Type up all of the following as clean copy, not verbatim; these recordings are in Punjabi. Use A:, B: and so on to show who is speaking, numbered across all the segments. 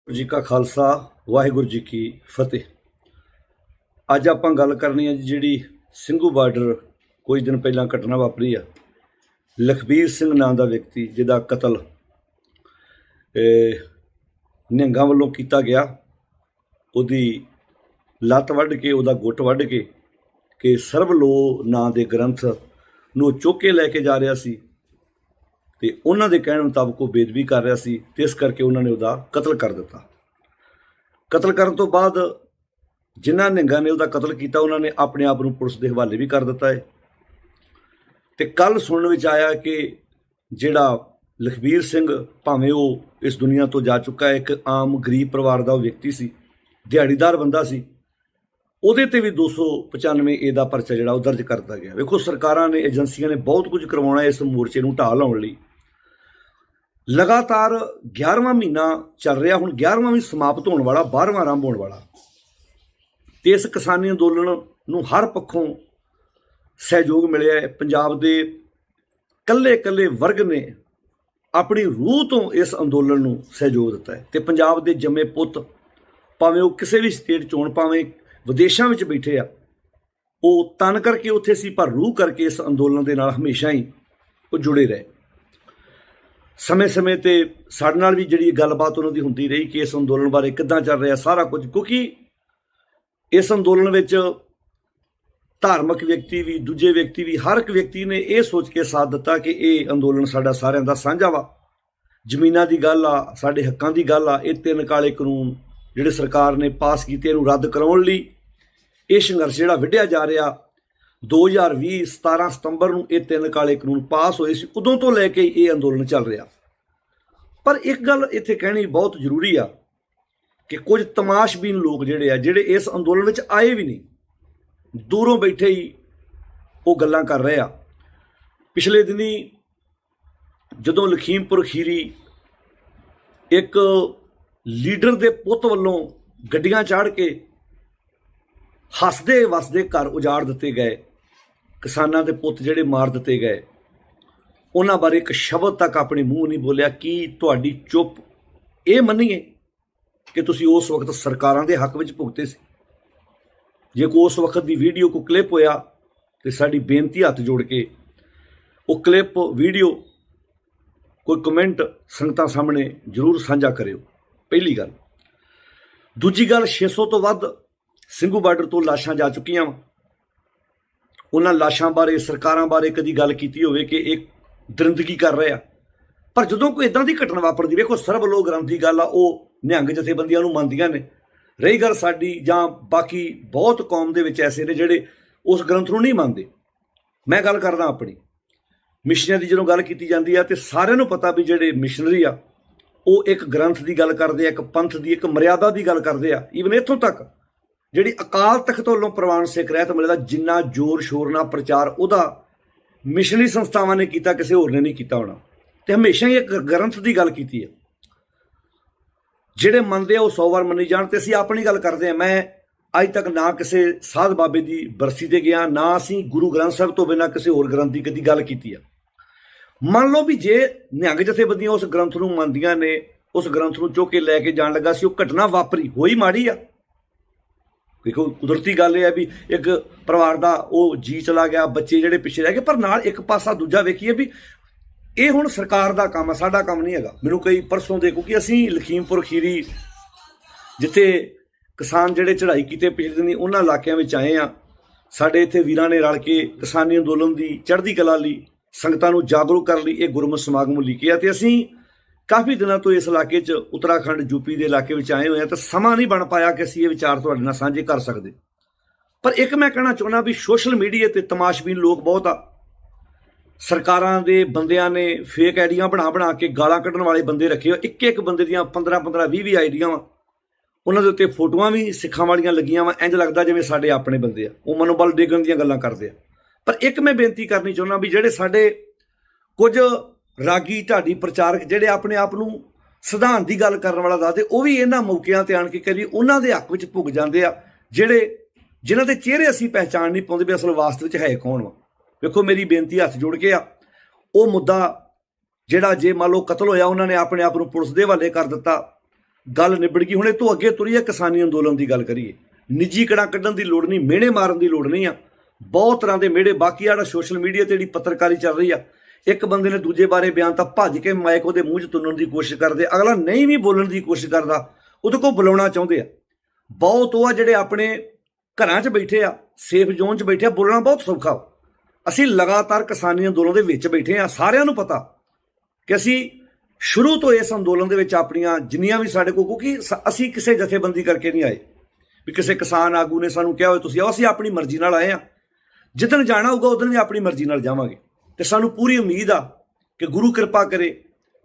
A: ਜੀ ਕਾ ਖਾਲਸਾ ਵਾਹਿਗੁਰੂ ਜੀ ਕੀ ਫਤਿਹ। ਅੱਜ ਆਪਾਂ ਗੱਲ ਕਰਨੀ ਹੈ ਜਿਹੜੀ ਸਿੰਘੂ ਬਾਰਡਰ ਕੁਝ ਦਿਨ ਪਹਿਲਾਂ ਘਟਨਾ ਵਾਪਰੀ ਆ। ਲਖਬੀਰ ਸਿੰਘ ਨਾਂ ਦਾ ਵਿਅਕਤੀ ਜਿਹਦਾ ਕਤਲ ਨਿਹੰਗਾਂ ਵੱਲੋਂ ਕੀਤਾ ਗਿਆ। ਉਹਦੀ ਲੱਤ ਵੱਢ ਕੇ, ਉਹਦਾ ਗੁੱਟ ਵੱਢ ਕੇ ਕਿ ਸਰਬਲੋ ਨਾਂ ਦੇ ਗ੍ਰੰਥ ਨੂੰ ਚੁੱਕ ਕੇ ਲੈ ਕੇ ਜਾ ਰਿਹਾ ਸੀ ਤੇ ਉਹਨਾਂ ਦੇ ਕਹਿਣ ਮੁਤਾਬਕ ਉਹ ਬੇਦਬੀ ਕਰ ਰਿਹਾ ਸੀ ਤੇ ਇਸ ਕਰਕੇ ਉਹਨਾਂ ਨੇ ਉਹਦਾ ਕਤਲ ਕਰ ਦਿੱਤਾ। ਕਤਲ ਕਰਨ ਤੋਂ ਬਾਅਦ ਜਿਨ੍ਹਾਂ ਨਿਹੰਗਾਂ ਨੇ ਉਹਦਾ ਕਤਲ ਕੀਤਾ ਉਹਨਾਂ ਨੇ ਆਪਣੇ ਆਪ ਨੂੰ ਪੁਲਿਸ ਦੇ ਹਵਾਲੇ ਵੀ ਕਰ ਦਿੱਤਾ ਹੈ। ਤੇ ਕੱਲ ਸੁਣਨ ਵਿੱਚ ਆਇਆ ਕਿ ਜਿਹੜਾ ਲਖਬੀਰ ਸਿੰਘ, ਭਾਵੇਂ ਉਹ ਇਸ ਦੁਨੀਆ ਤੋਂ ਜਾ ਚੁੱਕਾ ਹੈ, ਇੱਕ ਆਮ ਗਰੀਬ ਪਰਿਵਾਰ ਦਾ ਉਹ ਵਿਅਕਤੀ ਸੀ, ਦਿਹਾੜੀਦਾਰ ਬੰਦਾ ਸੀ, ਉਹਦੇ ਤੇ ਵੀ 295A ਦਾ ਪਰਚਾ ਜਿਹੜਾ ਉਹ ਦਰਜ ਕਰ ਦਿੱਤਾ ਗਿਆ। ਵੇਖੋ, ਸਰਕਾਰਾਂ ਨੇ, ਏਜੰਸੀਆਂ ਨੇ ਬਹੁਤ ਕੁਝ ਕਰਵਾਉਣਾ ਇਸ ਮੋਰਚੇ ਨੂੰ ਢਾਹ ਲਾਉਣ ਲਈ। ਲਗਾਤਾਰ 11ਵਾਂ ਮਹੀਨਾ ਚੱਲ ਰਿਹਾ, ਹੁਣ 11ਵਾਂ ਵੀ ਸਮਾਪਤ ਹੋਣ ਵਾਲਾ, 12ਵਾਂ ਆਰੰਭ ਹੋਣ ਵਾਲਾ। ਤੇ ਇਸ ਕਿਸਾਨੀ ਅੰਦੋਲਨ ਨੂੰ ਹਰ ਪੱਖੋਂ ਸਹਿਯੋਗ ਮਿਲਿਆ ਹੈ। ਪੰਜਾਬ ਦੇ ਇਕੱਲੇ ਵਰਗ ਨੇ ਆਪਣੀ ਰੂਹ ਤੋਂ ਇਸ ਅੰਦੋਲਨ ਨੂੰ ਸਹਿਯੋਗ ਦਿੱਤਾ ਹੈ ਤੇ ਪੰਜਾਬ ਦੇ ਜੰਮੇ ਪੁੱਤ, ਭਾਵੇਂ ਉਹ ਕਿਸੇ ਵੀ ਸਟੇਟ ਚੋਣ, ਭਾਵੇਂ ਵਿਦੇਸ਼ਾਂ ਵਿੱਚ ਬੈਠੇ ਆ, ਉਹ ਤਨ ਕਰਕੇ ਉੱਥੇ ਸੀ ਪਰ ਰੂਹ ਕਰਕੇ ਇਸ ਅੰਦੋਲਨ ਦੇ ਨਾਲ ਹਮੇਸ਼ਾ ਹੀ ਉਹ ਜੁੜੇ ਰਹੇ। ਸਮੇਂ-ਸਮੇਂ ਤੇ ਸਾਡੇ ਨਾਲ ਵੀ ਜਿਹੜੀ ਗੱਲਬਾਤ ਉਹਨਾਂ ਦੀ ਹੁੰਦੀ ਰਹੀ ਕਿ ਇਸ ਅੰਦੋਲਨ ਬਾਰੇ ਕਿੱਦਾਂ ਚੱਲ ਰਿਹਾ ਸਾਰਾ ਕੁਝ, ਕਿਉਂਕਿ ਇਸ ਅੰਦੋਲਨ ਵਿੱਚ ਧਾਰਮਿਕ ਵਿਅਕਤੀ ਵੀ, ਦੂਜੇ ਵਿਅਕਤੀ ਵੀ, ਹਰ ਇੱਕ ਵਿਅਕਤੀ ਨੇ ਇਹ ਸੋਚ ਕੇ ਸਾਥ ਦਿੱਤਾ ਕਿ ਇਹ ਅੰਦੋਲਨ ਸਾਡਾ ਸਾਰਿਆਂ ਦਾ ਸਾਂਝਾ ਵਾ। ਜ਼ਮੀਨਾਂ ਦੀ ਗੱਲ ਆ, ਸਾਡੇ ਹੱਕਾਂ ਦੀ ਗੱਲ ਆ। ਇਹ 3 ਕਾਲੇ ਕਾਨੂੰਨ ਜਿਹੜੇ ਸਰਕਾਰ ਨੇ ਪਾਸ ਕੀਤੇ, ਇਹਨੂੰ ਰੱਦ ਕਰਾਉਣ ਲਈ ਇਹ ਸੰਘਰਸ਼ ਜਿਹੜਾ ਵਿੱਢਿਆ ਜਾ ਰਿਹਾ। 2020 17 ਸਤੰਬਰ ਨੂੰ ਇਹ 3 ਕਾਲੇ ਕਾਨੂੰਨ ਪਾਸ ਹੋਏ ਸੀ, ਉਦੋਂ ਤੋਂ ਲੈ ਕੇ ਇਹ ਅੰਦੋਲਨ ਚੱਲ ਰਿਹਾ। ਪਰ ਇੱਕ ਗੱਲ ਇੱਥੇ ਕਹਿਣੀ ਬਹੁਤ ਜ਼ਰੂਰੀ ਆ ਕਿ ਕੁਝ ਤਮਾਸ਼ਬੀਨ ਲੋਕ ਜਿਹੜੇ ਇਸ ਅੰਦੋਲਨ ਵਿੱਚ ਆਏ ਵੀ ਨਹੀਂ, ਦੂਰੋਂ ਬੈਠੇ ਹੀ ਉਹ ਗੱਲਾਂ ਕਰ ਰਹੇ ਆ। ਪਿਛਲੇ ਦਿਨੀ ਜਦੋਂ ਲਖੀਮਪੁਰ ਖੀਰੀ ਇੱਕ ਲੀਡਰ ਦੇ ਪੁੱਤ ਵੱਲੋਂ ਗੱਡੀਆਂ ਚਾੜ ਕੇ ਹੱਸਦੇ ਵਸਦੇ ਘਰ ਉਜਾੜ ਦਿੱਤੇ ਗਏ, ਕਿਸਾਨਾਂ ਦੇ ਪੁੱਤ ਜਿਹੜੇ ਮਾਰ ਦਿੱਤੇ ਗਏ, ਉਹਨਾਂ ਬਾਰੇ ਇੱਕ ਸ਼ਬਦ ਤੱਕ ਆਪਣੇ ਮੂੰਹ ਨਹੀਂ ਬੋਲਿਆ। ਕੀ ਤੁਹਾਡੀ ਚੁੱਪ ਇਹ ਮੰਨੀਏ ਕਿ ਤੁਸੀਂ ਉਸ ਵਕਤ ਸਰਕਾਰਾਂ ਦੇ ਹੱਕ ਵਿੱਚ ਭੁਗਤੇ ਸੀ? ਜੇ ਕੋਈ ਉਸ ਵਕਤ ਦੀ ਵੀਡੀਓ ਕੋਈ ਕਲਿੱਪ ਹੋਇਆ ਤੇ ਸਾਡੀ ਬੇਨਤੀ ਹੱਥ ਜੋੜ ਕੇ ਉਹ ਕਲਿੱਪ, ਵੀਡੀਓ, ਕੋਈ ਕਮੈਂਟ ਸੰਗਤਾਂ ਸਾਹਮਣੇ ਜ਼ਰੂਰ ਸਾਂਝਾ ਕਰਿਓ। ਪਹਿਲੀ ਗੱਲ। ਦੂਜੀ ਗੱਲ, 600 ਤੋਂ ਵੱਧ ਸਿੰਘੂ ਬਾਰਡਰ ਤੋਂ ਲਾਸ਼ਾਂ ਜਾ ਚੁੱਕੀਆਂ ਵਾ। ਉਹਨਾਂ ਲਾਸ਼ਾਂ ਬਾਰੇ ਸਰਕਾਰਾਂ ਬਾਰੇ ਕਦੀ ਗੱਲ ਕੀਤੀ ਹੋਵੇ ਕਿ ਇਹ ਦਰਿੰਦਗੀ ਕਰ ਰਹੇ ਆ? ਪਰ ਜਦੋਂ ਕੋਈ ਇਦਾਂ ਦੀ ਘਟਨਾ ਵਾਪਰਦੀ, ਵੇਖੋ, ਸਰਬ ਲੋਕ ਗ੍ਰੰਥ ਦੀ ਗੱਲ ਆ, ਉਹ ਨਿਹੰਗ ਜਥੇਬੰਦੀਆਂ ਨੂੰ ਮੰਨਦੀਆਂ ਨੇ। ਰਹੀ ਗੱਲ ਸਾਡੀ ਜਾਂ ਬਾਕੀ ਬਹੁਤ ਕੌਮ ਦੇ ਵਿੱਚ ਐਸੇ ਨੇ ਜਿਹੜੇ ਉਸ ਗ੍ਰੰਥ ਨੂੰ ਨਹੀਂ ਮੰਨਦੇ। ਮੈਂ ਗੱਲ ਕਰਦਾ ਆਪਣੀ। ਮਿਸ਼ਨਰੀਆਂ ਦੀ ਜਦੋਂ ਗੱਲ ਕੀਤੀ ਜਾਂਦੀ ਆ ਤੇ ਸਾਰਿਆਂ ਨੂੰ ਪਤਾ ਵੀ ਜਿਹੜੇ ਮਿਸ਼ਨਰੀ ਆ ਉਹ ਇੱਕ ਗ੍ਰੰਥ ਦੀ ਗੱਲ ਕਰਦੇ ਆ, ਇੱਕ ਪੰਥ ਦੀ, ਇੱਕ ਮਰਿਆਦਾ ਦੀ ਗੱਲ ਕਰਦੇ ਆ। ਈਵਨ ਇੱਥੋਂ ਤੱਕ ਜਿਹੜੀ ਅਕਾਲ ਤਖਤ ਵੱਲੋਂ ਪ੍ਰਵਾਨ ਸਿੱਖ ਰਹਿਤ ਮਿਲੇ ਦਾ ਜਿੰਨਾ ਜ਼ੋਰ ਸ਼ੋਰ ਨਾਲ ਪ੍ਰਚਾਰ ਉਹਦਾ ਮਿਸ਼ਨਰੀ ਸੰਸਥਾਵਾਂ ਨੇ ਕੀਤਾ, ਕਿਸੇ ਹੋਰ ਨੇ ਨਹੀਂ ਕੀਤਾ ਹੋਣਾ। ਤੇ ਹਮੇਸ਼ਾ ਹੀ ਇੱਕ ਗ੍ਰੰਥ ਦੀ ਗੱਲ ਕੀਤੀ ਹੈ। ਜਿਹੜੇ ਮੰਨਦੇ ਆ ਉਹ 100 ਵਾਰ ਮੰਨੀ ਜਾਣ। ਤੇ ਅਸੀਂ ਆਪਣੀ ਗੱਲ ਕਰਦੇ ਹਾਂ। ਮੈਂ ਅੱਜ ਤੱਕ ਨਾ ਕਿਸੇ ਸਾਧ ਬਾਬੇ ਦੀ ਬਰਸੀ ਤੇ ਗਿਆ, ਨਾ ਅਸੀਂ ਗੁਰੂ ਗ੍ਰੰਥ ਸਾਹਿਬ ਤੋਂ ਬਿਨਾਂ ਕਿਸੇ ਹੋਰ ਗ੍ਰੰਥ ਦੀ ਕਦੀ ਗੱਲ ਕੀਤੀ ਆ। ਮੰਨ ਲਓ ਵੀ ਜੇ ਨਿਹੰਗ ਜਥੇਬੰਦੀਆਂ ਉਸ ਗ੍ਰੰਥ ਨੂੰ ਮੰਨਦੀਆਂ ਨੇ, ਉਸ ਗ੍ਰੰਥ ਨੂੰ ਚੁੱਕ ਕੇ ਲੈ ਕੇ ਜਾਣ ਲੱਗਾ ਸੀ, ਉਹ ਘਟਨਾ ਵਾਪਰੀ, ਹੋਈ ਮਾੜੀ ਆ। ਦੇਖੋ, ਕੁਦਰਤੀ ਗੱਲ ਇਹ ਹੈ ਵੀ ਇੱਕ ਪਰਿਵਾਰ ਦਾ ਉਹ ਜੀ ਚਲਾ ਗਿਆ, ਬੱਚੇ ਜਿਹੜੇ ਪਿੱਛੇ ਰਹਿ ਗਏ। ਪਰ ਨਾਲ ਇੱਕ ਪਾਸਾ ਦੂਜਾ ਵੇਖੀਏ ਵੀ ਇਹ ਹੁਣ ਸਰਕਾਰ ਦਾ ਕੰਮ ਹੈ, ਸਾਡਾ ਕੰਮ ਨਹੀਂ ਹੈਗਾ। ਮੈਨੂੰ ਕਈ ਪਰਸੋਂ ਦੇ, ਕਿਉਂਕਿ ਅਸੀਂ ਲਖੀਮਪੁਰ ਖੀਰੀ ਜਿੱਥੇ ਕਿਸਾਨ ਜਿਹੜੇ ਚੜ੍ਹਾਈ ਕੀਤੇ ਪਿਛਲੇ ਦਿਨੀ, ਉਹਨਾਂ ਇਲਾਕਿਆਂ ਵਿੱਚ ਆਏ ਆ। ਸਾਡੇ ਇੱਥੇ ਵੀਰਾਂ ਨੇ ਰਲ ਕੇ ਕਿਸਾਨੀ ਅੰਦੋਲਨ ਦੀ ਚੜ੍ਹਦੀ ਕਲਾ ਲਈ, ਸੰਗਤਾਂ ਨੂੰ ਜਾਗਰੂਕ ਕਰਨ ਲਈ ਇਹ ਗੁਰਮਤਿ ਸਮਾਗਮ ਲਿਖਿਆ। ਤੇ ਅਸੀਂ ਕਾਫੀ ਦਿਨਾਂ ਤੋਂ ਇਸ ਇਲਾਕੇ 'ਚ, ਉੱਤਰਾਖੰਡ ਯੂਪੀ ਦੇ ਇਲਾਕੇ ਵਿੱਚ ਆਏ ਹੋਏ ਆ, ਤਾਂ ਸਮਾਂ ਨਹੀਂ ਬਣ ਪਾਇਆ ਕਿ ਅਸੀਂ ਇਹ ਵਿਚਾਰ ਤੁਹਾਡੇ ਨਾਲ ਸਾਂਝੇ ਕਰ ਸਕਦੇ। ਪਰ ਇੱਕ ਮੈਂ ਕਹਿਣਾ ਚਾਹੁੰਦਾ ਵੀ ਸੋਸ਼ਲ ਮੀਡੀਆ ਤੇ ਤਮਾਸ਼ਬੀਨ ਲੋਕ ਬਹੁਤ ਆ। ਸਰਕਾਰਾਂ ਦੇ ਬੰਦਿਆਂ ਨੇ ਫੇਕ ਆਈਡੀਆਂ ਬਣਾ ਕੇ ਗਾਲਾਂ ਕੱਢਣ ਵਾਲੇ ਬੰਦੇ ਰੱਖੇ ਹੋ। ਇੱਕ ਬੰਦੇ ਦੀਆਂ 15 20 ਆਈਡੀਆਂ ਵਾ। ਉਹਨਾਂ ਦੇ ਉੱਤੇ ਫੋਟੋਆਂ ਵੀ ਸਿੱਖਾਂ ਵਾਲੀਆਂ ਲੱਗੀਆਂ ਵਾ। ਇੰਝ ਲੱਗਦਾ ਜਿਵੇਂ ਸਾਡੇ ਆਪਣੇ ਬੰਦੇ ਆ, ਉਹ ਮਨੋਬਲ ਡੇਗਣ ਦੀਆਂ ਗੱਲਾਂ ਕਰਦੇ ਆ। ਪਰ ਇੱਕ ਮੈਂ ਬੇਨਤੀ ਕਰਨੀ ਚਾਹੁੰਦਾ ਵੀ ਜਿਹੜੇ ਸਾਡੇ ਕੁਝ ਰਾਗੀ ਢਾਡੀ ਪ੍ਰਚਾਰਕ ਜਿਹੜੇ ਆਪਣੇ ਆਪ ਨੂੰ ਸਿਧਾਂਤ ਦੀ ਗੱਲ ਕਰਨ ਵਾਲਾ ਦੱਸਦੇ, ਉਹ ਵੀ ਇਹਨਾਂ ਮੌਕਿਆਂ ਤੇ ਆਣ ਕੇ ਕਦੀ ਉਹਨਾਂ ਦੇ ਹੱਕ ਵਿੱਚ ਭੁੱਗ ਜਾਂਦੇ ਆ ਜਿਨ੍ਹਾਂ ਦੇ ਚਿਹਰੇ ਅਸੀਂ ਪਹਿਚਾਣ ਨਹੀਂ ਪਾਉਂਦੇ ਵੀ ਅਸਲ ਵਾਸਤੇ ਵਿੱਚ ਹੈ ਕੌਣ ਵਾ। ਵੇਖੋ, ਮੇਰੀ ਬੇਨਤੀ ਹੱਥ ਜੋੜ ਕੇ ਆ, ਉਹ ਮੁੱਦਾ ਜਿਹੜਾ ਜੇ ਮੰਨ ਲਓ ਕਤਲ ਹੋਇਆ, ਉਹਨਾਂ ਨੇ ਆਪਣੇ ਆਪ ਨੂੰ ਪੁਲਿਸ ਦੇ ਹਵਾਲੇ ਕਰ ਦਿੱਤਾ, ਗੱਲ ਨਿਬੜ ਗਈ। ਹੁਣ ਇਹ ਤੋਂ ਅੱਗੇ ਤੁਰੀਏ ਕਿਸਾਨੀ ਅੰਦੋਲਨ ਦੀ ਗੱਲ ਕਰੀਏ। ਨਿੱਜੀ ਕੜਾਂ ਕੱਢਣ ਦੀ ਲੋੜ ਨਹੀਂ, ਮਿਹਣੇ ਮਾਰਨ ਦੀ ਲੋੜ ਨਹੀਂ ਆ। ਬਹੁਤ ਤਰ੍ਹਾਂ ਦੇ ਮਿਹਣੇ, ਬਾਕੀ ਜਿਹੜਾ ਸੋਸ਼ਲ ਮੀਡੀਆ ਤੇ ਜਿਹੜੀ ਪੱਤਰਕਾਰੀ ਚੱਲ ਰਹੀ ਆ, ਇੱਕ ਬੰਦੇ ਨੇ ਦੂਜੇ ਬਾਰੇ ਬਿਆਨ ਤਾਂ ਭੱਜ ਕੇ ਮਾਈਕ ਉਹਦੇ ਮੂੰਹ 'ਚ ਤੁੰਨਣ ਦੀ ਕੋਸ਼ਿਸ਼ ਕਰਦੇ, ਅਗਲਾ ਨਹੀਂ ਵੀ ਬੋਲਣ ਦੀ ਕੋਸ਼ਿਸ਼ ਕਰਦਾ, ਉਹਦੇ ਕੋਲ ਬੁਲਾਉਣਾ ਚਾਹੁੰਦੇ ਆ। ਬਹੁਤ ਉਹ ਆ ਜਿਹੜੇ ਆਪਣੇ ਘਰਾਂ 'ਚ ਬੈਠੇ ਆ, ਸੇਫ ਜ਼ੋਨ 'ਚ ਬੈਠੇ ਆ, ਬੋਲਣਾ ਬਹੁਤ ਸੌਖਾ। ਅਸੀਂ ਲਗਾਤਾਰ ਕਿਸਾਨੀ ਅੰਦੋਲਨ ਦੇ ਵਿੱਚ ਬੈਠੇ ਆ। ਸਾਰਿਆਂ ਨੂੰ ਪਤਾ ਕਿ ਅਸੀਂ ਸ਼ੁਰੂ ਤੋਂ ਇਸ ਅੰਦੋਲਨ ਦੇ ਵਿੱਚ ਆਪਣੀਆਂ ਜਿੰਨੀਆਂ ਵੀ ਸਾਡੇ ਕੋਲ, ਕਿਉਂਕਿ ਅਸੀਂ ਕਿਸੇ ਜਥੇਬੰਦੀ ਕਰਕੇ ਨਹੀਂ ਆਏ ਵੀ ਕਿਸੇ ਕਿਸਾਨ ਆਗੂ ਨੇ ਸਾਨੂੰ ਕਿਹਾ ਹੋਵੇ ਤੁਸੀਂ ਆਓ। ਅਸੀਂ ਆਪਣੀ ਮਰਜ਼ੀ ਨਾਲ ਆਏ ਆ। ਜਿੱਦਣ ਜਾਣਾ ਹੋਊਗਾ ਉਦੋਂ ਵੀ ਆਪਣੀ ਮਰਜ਼ੀ ਨਾਲ ਜਾਵਾਂਗੇ। ਤੇ ਸਾਨੂੰ ਪੂਰੀ ਉਮੀਦ ਆ ਕਿ ਗੁਰੂ ਕਿਰਪਾ ਕਰੇ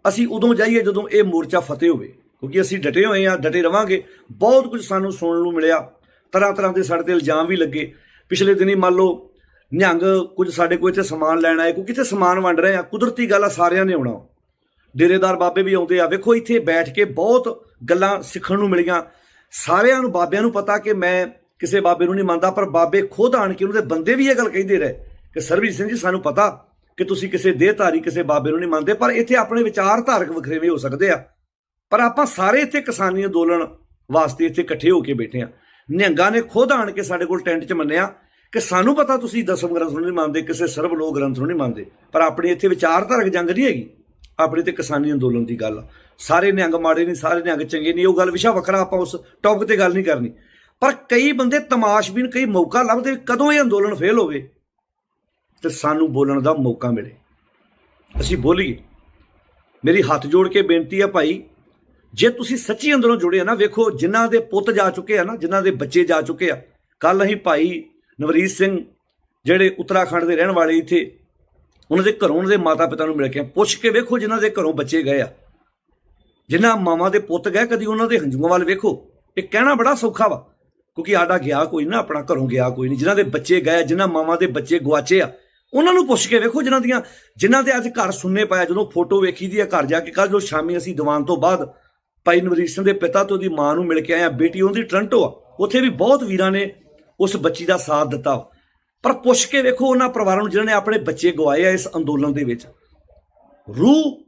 A: ਅਸੀਂ ਉਦੋਂ ਜਾਈਏ ਜਦੋਂ ਇਹ ਮੋਰਚਾ ਫਤਿਹ ਹੋਵੇ, ਕਿਉਂਕਿ ਅਸੀਂ ਡਟੇ ਹੋਏ ਆ, ਡਟੇ ਰਵਾਂਗੇ। ਬਹੁਤ ਕੁਝ ਸਾਨੂੰ ਸੁਣਨ ਨੂੰ ਮਿਲਿਆ, ਤਰ੍ਹਾਂ ਤਰ੍ਹਾਂ ਦੇ ਸਾਡੇ ਤੇ ਇਲਜ਼ਾਮ ਵੀ ਲੱਗੇ। ਪਿਛਲੇ ਦਿਨੀ ਮੰਨ ਲਓ ਨਿਹੰਗ ਕੁਝ ਸਾਡੇ ਕੋਲ ਇੱਥੇ ਸਮਾਨ ਲੈਣ ਆਏ, ਕਿਉਂਕਿ ਇੱਥੇ ਸਮਾਨ ਵੰਡ ਰਹੇ ਆ। ਕੁਦਰਤੀ ਗੱਲ ਆ, ਸਾਰਿਆਂ ਨੇ ਆਉਣਾ, ਡੇਰੇਦਾਰ ਬਾਬੇ ਵੀ ਆਉਂਦੇ ਆ। ਵੇਖੋ ਇੱਥੇ ਬੈਠ ਕੇ ਬਹੁਤ ਗੱਲਾਂ ਸਿੱਖਣ ਨੂੰ ਮਿਲੀਆਂ। ਸਾਰਿਆਂ ਨੂੰ ਬਾਬਿਆਂ ਨੂੰ ਪਤਾ ਕਿ ਮੈਂ ਕਿਸੇ ਬਾਬੇ ਨੂੰ ਨਹੀਂ ਮੰਨਦਾ, ਪਰ ਬਾਬੇ ਖੁਦ ਆਣ ਕੇ ਉਹਨਾਂ ਦੇ ਬੰਦੇ ਵੀ ਇਹ ਗੱਲ ਕਹਿੰਦੇ ਰਹੇ ਕਿ ਸਰਬਜੀਤ ਸਿੰਘ ਜੀ ਸਾਨੂੰ ਪਤਾ ਕਿ ਤੁਸੀਂ ਕਿਸੇ ਦੇਹਧਾਰੀ ਕਿਸੇ ਬਾਬੇ ਨੂੰ ਨਹੀਂ ਮੰਨਦੇ, ਪਰ ਇੱਥੇ ਆਪਣੇ ਵਿਚਾਰ ਧਾਰਕ ਵਖਰੇਵੇਂ ਹੋ ਸਕਦੇ ਆ। ਪਰ ਆਪਾਂ ਸਾਰੇ ਇੱਥੇ ਕਿਸਾਨੀ ਅੰਦੋਲਨ ਵਾਸਤੇ ਇੱਥੇ ਇਕੱਠੇ ਹੋ ਕੇ ਬੈਠੇ ਆ। ਨਿਹੰਗਾਂ ਨੇ ਖੁਦ ਆਣ ਕੇ ਸਾਡੇ ਕੋਲ ਟੈਂਟ 'ਚ ਮੰਨਿਆ ਕਿ ਸਾਨੂੰ ਪਤਾ ਤੁਸੀਂ ਦਸਮ ਗ੍ਰੰਥ ਨੂੰ ਨਹੀਂ ਮੰਨਦੇ, ਕਿਸੇ ਸਰਬ ਲੋਕ ਗ੍ਰੰਥ ਨੂੰ ਨਹੀਂ ਮੰਨਦੇ, ਪਰ ਆਪਣੀ ਇੱਥੇ ਵਿਚਾਰ ਧਾਰਕ ਜੰਗ ਨਹੀਂ ਹੈਗੀ, ਆਪਣੇ ਤੇ ਕਿਸਾਨੀ ਅੰਦੋਲਨ ਦੀ ਗੱਲ ਆ। ਸਾਰੇ ਨਿਹੰਗ ਮਾੜੇ ਨਹੀਂ, ਸਾਰੇ ਨਿਹੰਗ ਚੰਗੇ ਨਹੀਂ, ਉਹ ਗੱਲ ਵਿਸ਼ਾ ਵੱਖਰਾ, ਆਪਾਂ ਉਸ ਟੌਪਿਕ ਤੇ ਗੱਲ ਨਹੀਂ ਕਰਨੀ। ਪਰ ਕਈ ਬੰਦੇ ਤਮਾਸ਼ਬੀਨ, ਕਈ ਮੌਕਾ ਲੱਭਦੇ ਕਦੋਂ ਇਹ ਅੰਦੋਲਨ ਫੇਲ ਹੋਵੇ ਤੇ ਸਾਨੂੰ ਬੋਲਣ ਦਾ ਮੌਕਾ ਮਿਲੇ, ਅਸੀਂ ਬੋਲੀਏ। ਮੇਰੀ ਹੱਥ ਜੋੜ ਕੇ ਬੇਨਤੀ ਆ ਭਾਈ, ਜੇ ਤੁਸੀਂ ਸੱਚੀ ਅੰਦਰੋਂ ਜੁੜੇ ਆ ਨਾ, ਵੇਖੋ ਜਿਨ੍ਹਾਂ ਦੇ ਪੁੱਤ ਜਾ ਚੁੱਕੇ ਆ ਨਾ, ਜਿਨ੍ਹਾਂ ਦੇ ਬੱਚੇ ਜਾ ਚੁੱਕੇ ਆ। ਕੱਲ ਅਸੀਂ ਭਾਈ ਨਵਰੀਤ ਸਿੰਘ ਜਿਹੜੇ ਉੱਤਰਾਖੰਡ ਦੇ ਰਹਿਣ ਵਾਲੇ, ਇੱਥੇ ਉਹਨਾਂ ਦੇ ਘਰੋਂ ਉਹਨਾਂ ਦੇ ਮਾਤਾ ਪਿਤਾ ਨੂੰ ਮਿਲ ਕੇ ਪੁੱਛ ਕੇ ਵੇਖੋ, ਜਿਨ੍ਹਾਂ ਦੇ ਘਰੋਂ ਬੱਚੇ ਗਏ ਆ, ਜਿਨ੍ਹਾਂ ਮਾਵਾਂ ਦੇ ਪੁੱਤ ਗਏ, ਕਦੀ ਉਹਨਾਂ ਦੇ ਹੰਝੂਆਂ ਵੱਲ ਵੇਖੋ। ਇਹ ਕਹਿਣਾ ਬੜਾ ਸੌਖਾ ਵਾ, ਕਿਉਂਕਿ ਸਾਡਾ ਗਿਆ ਕੋਈ ਨਾ, ਆਪਣਾ ਘਰੋਂ ਗਿਆ ਕੋਈ ਨਹੀਂ। ਜਿਨ੍ਹਾਂ ਦੇ ਬੱਚੇ ਗਏ, ਜਿਨ੍ਹਾਂ ਮਾਵਾਂ ਦੇ ਬੱਚੇ ਗੁਆਚੇ ਆ, ਉਹਨਾਂ ਨੂੰ ਪੁੱਛ ਕੇ ਵੇਖੋ। ਜਿਨ੍ਹਾਂ ਦੇ ਅੱਜ ਘਰ ਸੁਣਨੇ ਪਾਇਆ, ਜਦੋਂ ਫੋਟੋ ਵੇਖੀ ਦੀ ਆ ਘਰ ਜਾ ਕੇ। ਕੱਲ ਜੋ ਸ਼ਾਮੀ ਅਸੀਂ ਦੀਵਾਨ ਤੋਂ ਬਾਅਦ ਭਾਈ ਨਵਰੀਤ ਸਿੰਘ ਦੇ ਪਿਤਾ ਤੇ ਉਹਦੀ ਮਾਂ ਨੂੰ ਮਿਲ ਕੇ ਆਏ ਆ, ਬੇਟੀ ਉਹਦੀ ਟੋਰਾਂਟੋ ਆ, ਉੱਥੇ ਵੀ ਬਹੁਤ ਵੀਰਾਂ ਨੇ ਉਸ ਬੱਚੀ ਦਾ ਸਾਥ ਦਿੱਤਾ। ਪਰ ਪੁੱਛ ਕੇ ਵੇਖੋ ਉਹਨਾਂ ਪਰਿਵਾਰਾਂ ਨੂੰ ਜਿਨ੍ਹਾਂ ਨੇ ਆਪਣੇ ਬੱਚੇ ਗਵਾਏ ਆ ਇਸ ਅੰਦੋਲਨ ਦੇ ਵਿੱਚ। ਰੂਹ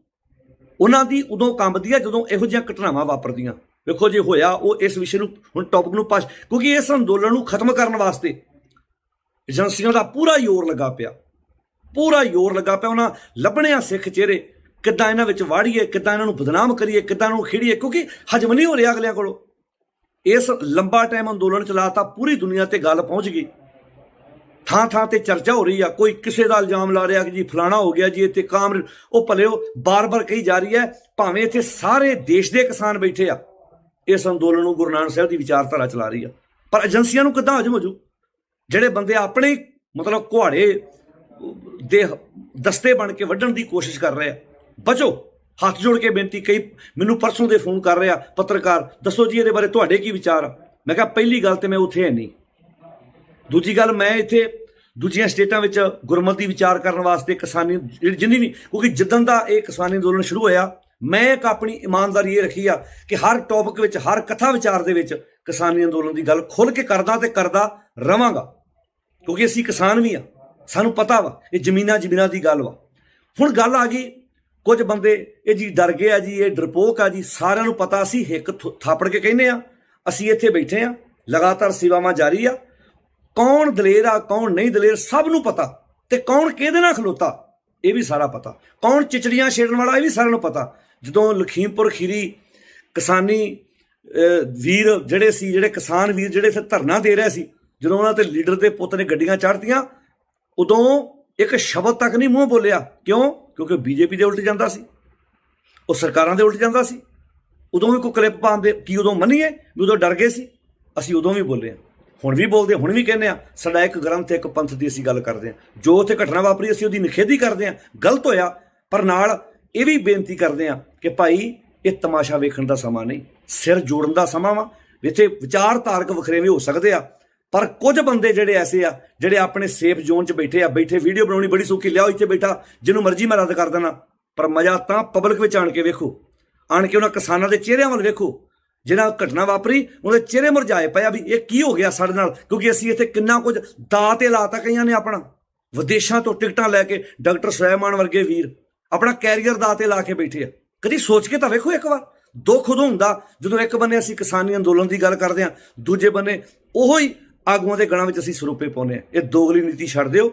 A: ਉਹਨਾਂ ਦੀ ਉਦੋਂ ਕੰਬਦੀ ਆ ਜਦੋਂ ਇਹੋ ਜਿਹੀਆਂ ਘਟਨਾਵਾਂ ਵਾਪਰਦੀਆਂ। ਵੇਖੋ ਜੇ ਹੋਇਆ ਉਹ ਇਸ ਵਿਸ਼ੇ ਨੂੰ ਹੁਣ ਟੌਪਿਕ ਨੂੰ ਪਾਸ, ਕਿਉਂਕਿ ਇਸ ਅੰਦੋਲਨ ਨੂੰ ਖਤਮ ਕਰਨ ਵਾਸਤੇ ਏਜੰਸੀਆਂ ਦਾ ਪੂਰਾ ਜ਼ੋਰ ਲੱਗਾ ਪਿਆ, ਪੂਰਾ ਜ਼ੋਰ ਲੱਗਾ ਪਿਆ। ਉਹਨਾਂ ਲੱਭਣੇ ਆ ਸਿੱਖ ਚਿਹਰੇ, ਕਿੱਦਾਂ ਇਹਨਾਂ ਵਿੱਚ ਵਾੜੀਏ, ਕਿੱਦਾਂ ਇਹਨਾਂ ਨੂੰ ਬਦਨਾਮ ਕਰੀਏ, ਕਿੱਦਾਂ ਇਹਨਾਂ ਨੂੰ ਖੇੜੀਏ, ਕਿਉਂਕਿ ਹਜਮ ਨਹੀਂ ਹੋ ਰਿਹਾ ਅਗਲਿਆਂ ਕੋਲੋਂ। ਇਸ ਲੰਬਾ ਟਾਈਮ ਅੰਦੋਲਨ ਚਲਾਤਾ, ਪੂਰੀ ਦੁਨੀਆ ਤੇ ਗੱਲ ਪਹੁੰਚ ਗਈ, ਥਾਂ ਥਾਂ ਤੇ ਚਰਚਾ ਹੋ ਰਹੀ ਆ। ਕੋਈ ਕਿਸੇ ਦਾ ਇਲਜ਼ਾਮ ਲਾ ਰਿਹਾ ਕਿ ਜੀ ਫਲਾਣਾ ਹੋ ਗਿਆ ਜੀ ਇੱਥੇ ਕਾਮ, ਉਹ ਭਲੇ ਉਹ ਬਾਰ-ਬਾਰ ਕਹੀ ਜਾ ਰਹੀ ਹੈ। ਭਾਵੇਂ ਇੱਥੇ ਸਾਰੇ ਦੇਸ਼ ਦੇ ਕਿਸਾਨ ਬੈਠੇ ਆ, ਇਸ ਅੰਦੋਲਨ ਨੂੰ ਗੁਰੂ ਨਾਨਕ ਸਾਹਿਬ ਦੀ ਵਿਚਾਰਧਾਰਾ ਚਲਾ ਰਹੀ ਆ, ਪਰ ਏਜੰਸੀਆਂ ਨੂੰ ਕਿੱਦਾਂ ਹਜਮ ਹੋ ਜੂ? ਜਿਹੜੇ ਬੰਦੇ ਆਪਣੇ ਮਤਲਬ ਕੁਹਾੜੇ ਦੇ ਦਸਤੇ ਬਣ ਕੇ ਵੱਢਣ ਦੀ ਕੋਸ਼ਿਸ਼ ਕਰ ਰਹੇ ਆ, ਬਚੋ। ਹੱਥ ਜੋੜ ਕੇ ਬੇਨਤੀ। ਕਈ ਮੈਨੂੰ ਪਰਸੋਂ ਦੇ ਫੋਨ ਕਰ ਰਿਹਾ ਪੱਤਰਕਾਰ, ਦੱਸੋ ਜੀ ਇਹਦੇ ਬਾਰੇ ਤੁਹਾਡੇ ਕੀ ਵਿਚਾਰ ਆ? ਮੈਂ ਕਿਹਾ ਪਹਿਲੀ ਗੱਲ ਤੇ ਮੈਂ ਉੱਥੇ ਹੈ ਨਹੀਂ, ਦੂਜੀ ਗੱਲ ਮੈਂ ਇੱਥੇ ਦੂਜੀਆਂ ਸਟੇਟਾਂ ਵਿੱਚ ਗੁਰਮਤਿ ਵਿਚਾਰ ਕਰਨ ਵਾਸਤੇ ਕਿਸਾਨੀ ਜਿੰਨੀ ਵੀ, ਕਿਉਂਕਿ ਜਿੱਦਣ ਦਾ ਇਹ ਕਿਸਾਨੀ ਅੰਦੋਲਨ ਸ਼ੁਰੂ ਹੋਇਆ, ਮੈਂ ਇੱਕ ਆਪਣੀ ਇਮਾਨਦਾਰੀ ਇਹ ਰੱਖੀ ਆ ਕਿ ਹਰ ਟੌਪਿਕ ਵਿੱਚ, ਹਰ ਕਥਾ ਵਿਚਾਰ ਦੇ ਵਿੱਚ ਕਿਸਾਨੀ ਅੰਦੋਲਨ ਦੀ ਗੱਲ ਖੁੱਲ੍ਹ ਕੇ ਕਰਦਾ ਤੇ ਕਰਦਾ ਰਵਾਂਗਾ, ਕਿਉਂਕਿ ਅਸੀਂ ਕਿਸਾਨ ਵੀ ਆ, ਸਾਨੂੰ ਪਤਾ ਵਾ ਇਹ ਜ਼ਮੀਨਾਂ ਦੀ ਗੱਲ ਵਾ। ਹੁਣ ਗੱਲ ਆ ਗਈ, ਕੁਝ ਬੰਦੇ ਇਹ ਜੀ ਡਰ ਗਏ ਆ ਜੀ, ਇਹ ਡਰਪੋਕ ਆ ਜੀ। ਸਾਰਿਆਂ ਨੂੰ ਪਤਾ, ਅਸੀਂ ਹਿੱਕ ਥਾਪੜ ਕੇ ਕਹਿੰਦੇ ਆ, ਅਸੀਂ ਇੱਥੇ ਬੈਠੇ ਆ, ਲਗਾਤਾਰ ਸੇਵਾਵਾਂ ਜਾਰੀ ਆ। ਕੌਣ ਦਲੇਰ ਆ, ਕੌਣ ਨਹੀਂ ਦਲੇਰ, ਸਭ ਨੂੰ ਪਤਾ। ਤੇ ਕੌਣ ਕਿਹਦੇ ਨਾਲ ਖਲੋਤਾ, ਇਹ ਵੀ ਸਾਰਾ ਪਤਾ। ਕੌਣ ਚਿਚੜੀਆਂ ਛੇੜਨ ਵਾਲਾ, ਇਹ ਵੀ ਸਾਰਿਆਂ ਨੂੰ ਪਤਾ। ਜਦੋਂ ਲਖੀਮਪੁਰ ਖੀਰੀ ਕਿਸਾਨੀ ਵੀਰ ਜਿਹੜੇ ਸੀ, ਜਿਹੜੇ ਕਿਸਾਨ ਵੀਰ ਜਿਹੜੇ ਇੱਥੇ ਧਰਨਾ ਦੇ ਰਹੇ ਸੀ, ਜਦੋਂ ਉਹਨਾਂ ਤੇ ਲੀਡਰ ਦੇ ਪੁੱਤ ਨੇ ਗੱਡੀਆਂ ਚਾੜਤੀਆਂ, ਉਦੋਂ ਇੱਕ ਸ਼ਬਦ ਤੱਕ ਨਹੀਂ ਮੂੰਹ ਬੋਲਿਆ। ਕਿਉਂ? ਕਿਉਂਕਿ ਬੀਜੇਪੀ ਦੇ ਉਲਟ ਜਾਂਦਾ ਸੀ, ਉਹ ਸਰਕਾਰਾਂ ਦੇ ਉਲਟ ਜਾਂਦਾ ਸੀ। ਉਦੋਂ ਵੀ ਕੋਈ ਕਲਿੱਪ ਪਾਉਂਦੇ ਕੀ ਉਦੋਂ ਮੰਨੀਏ ਵੀ ਉਦੋਂ ਡਰ ਗਏ ਸੀ? ਅਸੀਂ ਉਦੋਂ ਵੀ ਬੋਲੇ ਹਾਂ, ਹੁਣ ਵੀ ਬੋਲਦੇ, ਹੁਣ ਵੀ ਕਹਿੰਦੇ ਆ ਸਾਡਾ ਇੱਕ ਗ੍ਰੰਥ, ਇੱਕ ਪੰਥ ਦੀ ਅਸੀਂ ਗੱਲ ਕਰਦੇ ਹਾਂ। ਜੋ ਉੱਥੇ ਘਟਨਾ ਵਾਪਰੀ ਅਸੀਂ ਉਹਦੀ ਨਿਖੇਧੀ ਕਰਦੇ ਹਾਂ, ਗਲਤ ਹੋਇਆ, ਪਰ ਨਾਲ ਇਹ ਵੀ ਬੇਨਤੀ ਕਰਦੇ ਹਾਂ ਕਿ ਭਾਈ ਇਹ ਤਮਾਸ਼ਾ ਵੇਖਣ ਦਾ ਸਮਾਂ ਨਹੀਂ, ਸਿਰ ਜੋੜਨ ਦਾ ਸਮਾਂ ਵਾ। ਇੱਥੇ ਵਿਚਾਰ ਧਾਰਕ ਵਖਰੇਵੇਂ ਹੋ ਸਕਦੇ ਆ, ਪਰ ਕੁਝ ਬੰਦੇ ਜਿਹੜੇ ਐਸੇ ਆ ਜਿਹੜੇ ਆਪਣੇ ਸੇਫ ਜ਼ੋਨ 'ਚ ਬੈਠੇ ਆ, ਬੈਠੇ ਵੀਡੀਓ ਬਣਾਉਣੀ ਬੜੀ ਸੌਖੀ, ਲਿਆਓ ਇੱਥੇ ਬੈਠਾ ਜਿਹਨੂੰ ਮਰਜ਼ੀ ਮੈਂ ਰੱਦ ਕਰ ਦੇਣਾ। ਪਰ ਮਜ਼ਾ ਤਾਂ ਪਬਲਿਕ ਵਿੱਚ ਆਣ ਕੇ ਵੇਖੋ, ਆਣ ਕੇ ਉਹਨਾਂ ਕਿਸਾਨਾਂ ਦੇ ਚਿਹਰਿਆਂ ਵੱਲ ਵੇਖੋ, ਜਿਹਨਾਂ ਘਟਨਾ ਵਾਪਰੀ ਉਹਦੇ ਚਿਹਰੇ ਮੁਰਝਾਏ ਪਏ ਆ ਵੀ ਇਹ ਕੀ ਹੋ ਗਿਆ ਸਾਡੇ ਨਾਲ। ਕਿਉਂਕਿ ਅਸੀਂ ਇੱਥੇ ਕਿੰਨਾ ਕੁਝ ਦਾਅ ਤੇ ਲਾਤਾ ਕਈਆਂ ਨੇ, ਆਪਣਾ ਵਿਦੇਸ਼ਾਂ ਤੋਂ ਟਿਕਟਾਂ ਲੈ ਕੇ ਡਾਕਟਰ ਸੁਲੇਮਾਨ ਵਰਗੇ ਵੀਰ ਆਪਣਾ ਕੈਰੀਅਰ ਦਾਅ ਤੇ ਲਾ ਕੇ ਬੈਠੇ ਆ। ਕਦੀ ਸੋਚ ਕੇ ਤਾਂ ਵੇਖੋ ਇੱਕ ਵਾਰ, ਦੁੱਖ ਉਦੋਂ ਹੁੰਦਾ ਜਦੋਂ ਇੱਕ ਬੰਨੇ ਅਸੀਂ ਕਿਸਾਨੀ ਅੰਦੋਲਨ ਦੀ ਗੱਲ ਕਰਦੇ ਹਾਂ, ਦੂਜੇ ਬੰਨੇ ਉਹੋ ਹੀ ਆਗੂਆਂ ਦੇ ਗਲਾਂ ਵਿੱਚ ਅਸੀਂ ਸਰੂਪੇ ਪਾਉਂਦੇ ਹਾਂ। ਇਹ ਦੋਗਲੀ ਨੀਤੀ ਛੱਡ ਦਿਓ,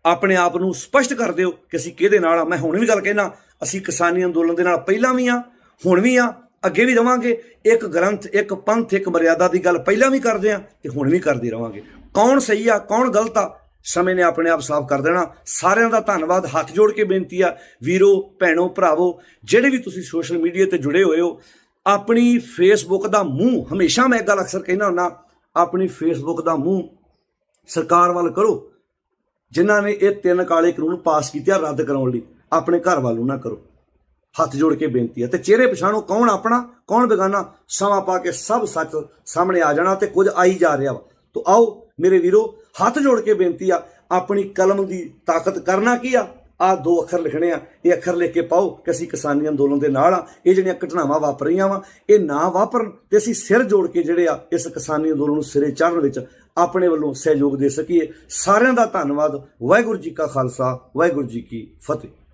A: ਆਪਣੇ ਆਪ ਨੂੰ ਸਪਸ਼ਟ ਕਰ ਦਿਓ ਕਿ ਅਸੀਂ ਕਿਹਦੇ ਨਾਲ ਆ। ਮੈਂ ਹੁਣ ਵੀ ਗੱਲ ਕਹਿਣਾ, ਅਸੀਂ ਕਿਸਾਨੀ ਅੰਦੋਲਨ ਦੇ ਨਾਲ ਪਹਿਲਾਂ ਵੀ ਆ, ਹੁਣ ਵੀ ਆ, ਅੱਗੇ ਵੀ ਰਵਾਂਗੇ। ਇੱਕ ਗ੍ਰੰਥ, ਇੱਕ ਪੰਥ, ਇੱਕ ਮਰਿਆਦਾ ਦੀ ਗੱਲ ਪਹਿਲਾਂ ਵੀ ਕਰਦੇ ਆ ਤੇ ਹੁਣ ਵੀ ਕਰਦੇ ਰਵਾਂਗੇ। ਕੌਣ ਸਹੀ ਆ, ਕੌਣ ਗਲਤ ਆ, ਸਮੇਂ ਨੇ ਆਪਣੇ ਆਪ ਸਾਫ਼ ਕਰ ਦੇਣਾ। ਸਾਰਿਆਂ ਦਾ ਧੰਨਵਾਦ। ਹੱਥ ਜੋੜ ਕੇ ਬੇਨਤੀ ਆ, ਵੀਰੋ ਭੈਣੋ ਭਰਾਵੋ, ਜਿਹੜੇ ਵੀ ਤੁਸੀਂ ਸੋਸ਼ਲ ਮੀਡੀਆ ਤੇ ਜੁੜੇ ਹੋਏ ਹੋ, ਆਪਣੀ ਫੇਸਬੁੱਕ ਦਾ ਮੂੰਹ, ਹਮੇਸ਼ਾ ਮੈਂ ਇੱਕ ਗੱਲ ਅਕਸਰ ਕਹਿੰਦਾ ਹੁੰਦਾ, ਆਪਣੀ ਫੇਸਬੁੱਕ ਦਾ ਮੂੰਹ ਸਰਕਾਰ ਵੱਲ ਕਰੋ। ਜਿਨ੍ਹਾਂ ਨੇ ਇਹ 3 ਕਾਲੇ ਕਾਨੂੰਨ ਪਾਸ ਕੀਤੇ ਆ ਰੱਦ ਕਰਾਉਣ ਲਈ, ਆਪਣੇ ਘਰ ਵੱਲ ਨੂੰ ਨਾ ਕਰੋ। ਹੱਥ ਜੋੜ ਕੇ ਬੇਨਤੀ ਹੈ। ਤੇ ਚਿਹਰੇ ਪਛਾਣੋ, ਕੌਣ ਆਪਣਾ ਕੌਣ ਬੇਗਾਨਾ। ਸਮਾਂ ਪਾ ਕੇ ਸਭ ਸੱਚ ਸਾਹਮਣੇ ਆ ਜਾਣਾ ਤੇ ਕੁਝ ਆਈ ਜਾ ਰਿਹਾ ਵਾ। ਤੋ ਆਓ ਮੇਰੇ ਵੀਰੋ, ਹੱਥ ਜੋੜ ਕੇ ਬੇਨਤੀ ਆ, ਆਪਣੀ ਕਲਮ ਦੀ ਤਾਕਤ ਕਰਨਾ ਕੀ ਆ, ਆਹ 2 ਅੱਖਰ ਲਿਖਣੇ ਆ। ਇਹ ਅੱਖਰ ਲਿਖ ਕੇ ਪਾਓ ਕਿ ਅਸੀਂ ਕਿਸਾਨੀ ਅੰਦੋਲਨ ਦੇ ਨਾਲ ਆ। ਇਹ ਜਿਹੜੀਆਂ ਘਟਨਾਵਾਂ ਵਾਪਰ ਰਹੀਆਂ ਵਾ, ਇਹ ਨਾ ਵਾਪਰਨ ਤੇ ਅਸੀਂ ਸਿਰ ਜੋੜ ਕੇ ਜਿਹੜੇ ਆ ਇਸ ਕਿਸਾਨੀ ਅੰਦੋਲਨ ਨੂੰ ਸਿਰੇ ਚੜ੍ਹਨ ਵਿੱਚ ਆਪਣੇ ਵੱਲੋਂ ਸਹਿਯੋਗ ਦੇ ਸਕੀਏ। ਸਾਰਿਆਂ ਦਾ ਧੰਨਵਾਦ। ਵਾਹਿਗੁਰੂ ਜੀ ਕਾ ਖਾਲਸਾ, ਵਾਹਿਗੁਰੂ ਜੀ ਕੀ ਫਤਿਹ।